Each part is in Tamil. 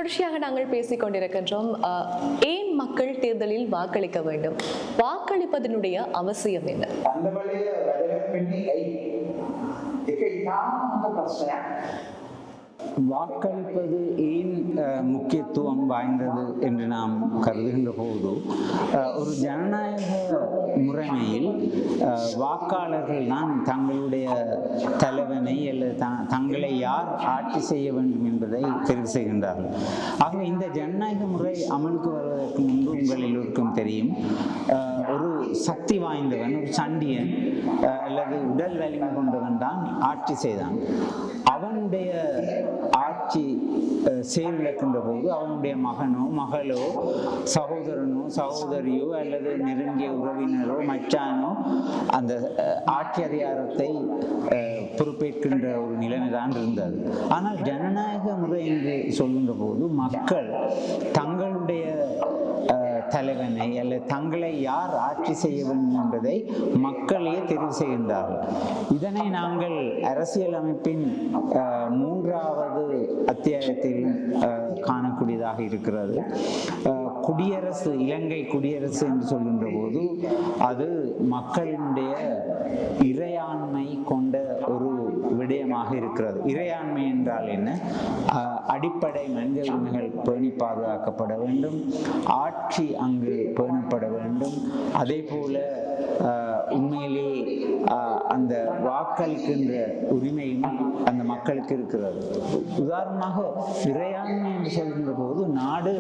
தொடர்ச்சியாக நாங்கள் பேசிக் கொண்டிருக்கின்றோம். ஏன் மக்கள் தேர்தலில் வாக்களிக்க வேண்டும், வாக்களிப்பதனுடைய அவசியம் என்ன? வாக்களிப்பது ஏன் முக்கியத்துவம் வாய்ந்தது என்று நாம் கருதுகின்ற போது, ஒரு ஜனநாயக முறைமையில் வாக்காளர்கள் தான் தங்களுடைய தலைவனை அல்லது தங்களை யார் ஆட்சி செய்ய வேண்டும் என்பதை தெரிவு செய்கின்றார்கள். ஆகவே இந்த ஜனநாயக முறை அமலுக்கு வருவதற்கு முன்பு உங்கள் எல்லோருக்கும் தெரியும், ஒரு சக்தி வாய்ந்தவன், ஒரு சண்டியன் அல்லது உடல் வலிமை கொண்டவன் தான் ஆட்சி செய்தான். அவனுடைய ஆட்சி செயலிழக்கின்ற போது அவனுடைய மகனோ மகளோ சகோதரனோ சகோதரியோ அல்லது நெருங்கிய உறவினரோ மச்சானோ அந்த ஆட்சி அதிகாரத்தை பொறுப்பேற்கின்ற ஒரு நிலைமைதான் இருந்தது. ஆனால் ஜனநாயக முறை என்று சொல்கின்ற போது மக்கள் தங்களுடைய தலைவனை அல்லது தங்களை யார் ஆட்சி செய்ய வேண்டும் என்பதை மக்களே தெரிவு செய்கின்றார்கள். இதனை நாங்கள் அரசியல் அமைப்பின் 3வது அத்தியாயத்தில் காணக்கூடியதாக இருக்கிறது. குடியரசு, இலங்கை குடியரசு என்று சொல்கின்ற போது அது மக்களினுடைய இறையாண்மை கொண்ட ஒரு விடயமாக இருக்கிறது. இறையாண்மை என்றால் என்ன? அடிப்படை மனித உரிமைகள் பேணி பாதுகாக்கப்பட வேண்டும், ஆட்சி அங்கு பேணப்பட வேண்டும். அதே போல உண்மையிலே அந்த வாக்களிக்கின்ற உரிமையும் அந்த மக்களுக்கு இருக்கிறது. உதாரணமாக இறையாண்மை என்று சொல்கின்ற போது நாடு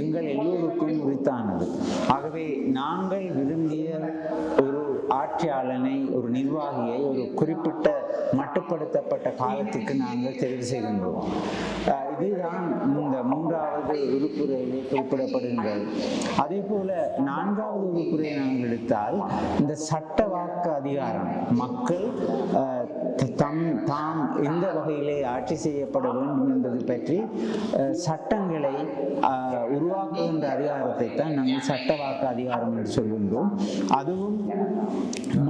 எங்கள் எல்லோருக்கும் உரித்தானது. ஆகவே நாங்கள் விரும்பிய ஒரு ஆட்சியாளனை, ஒரு நிர்வாகியை ஒரு குறிப்பிட்ட மட்டுப்படுத்தப்பட்ட காலத்துக்கு நாங்கள் தெரிவு செய்கின்றோம். இதுதான் இந்த 3வது உறுப்புரையிலே குறிப்பிடப்படுகின்றது. அதே போல 4வது உறுப்புரையை நாங்கள் எடுத்தால், இந்த சட்ட வாக்கு அதிகாரம், மக்கள் தாம் எந்த வகையிலே ஆட்சி செய்யப்பட வேண்டும் என்பது பற்றி சட்டங்களை உருவாக்குகின்ற அதிகாரத்தை தான் நாங்கள் சட்ட வாக்கு அதிகாரம் என்று சொல்கின்றோம். அதுவும்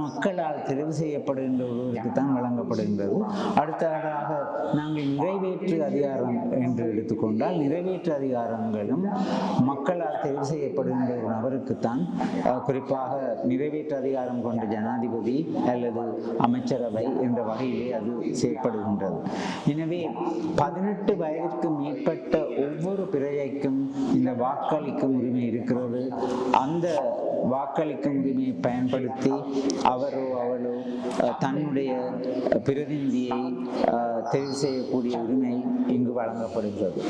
மக்களால் தெரிவு செய்யப்படுகின்ற ஒருவருக்கு தான் வழங்கப்படுகின்றது. அடுத்ததாக நாங்கள் நிறைவேற்று அதிகாரம் என்று எடுத்துக்கொண்டால், நிறைவேற்று அதிகாரங்களும் மக்களால் தெரிவு செய்யப்படுகின்ற ஒரு நபருக்குத்தான், குறிப்பாக நிறைவேற்று அதிகாரம் கொண்ட ஜனாதிபதி அல்லது அமைச்சரவை என்ற வகையிலே அது செயற்படுகின்றது. எனவே 18 வயதிற்கு மேற்பட்ட ஒவ்வொரு பிரஜைக்கும் இந்த வாக்களிக்கும் உரிமை இருக்கிறது. அந்த வாக்களிக்கும் உரிமையை பயன்படுத்தி அவரோ அவளோ தன்னுடைய பிரதிநிதியை தெரிவு செய்யக்கூடிய உரிமை இங்கு வழங்கப்படுகிறது.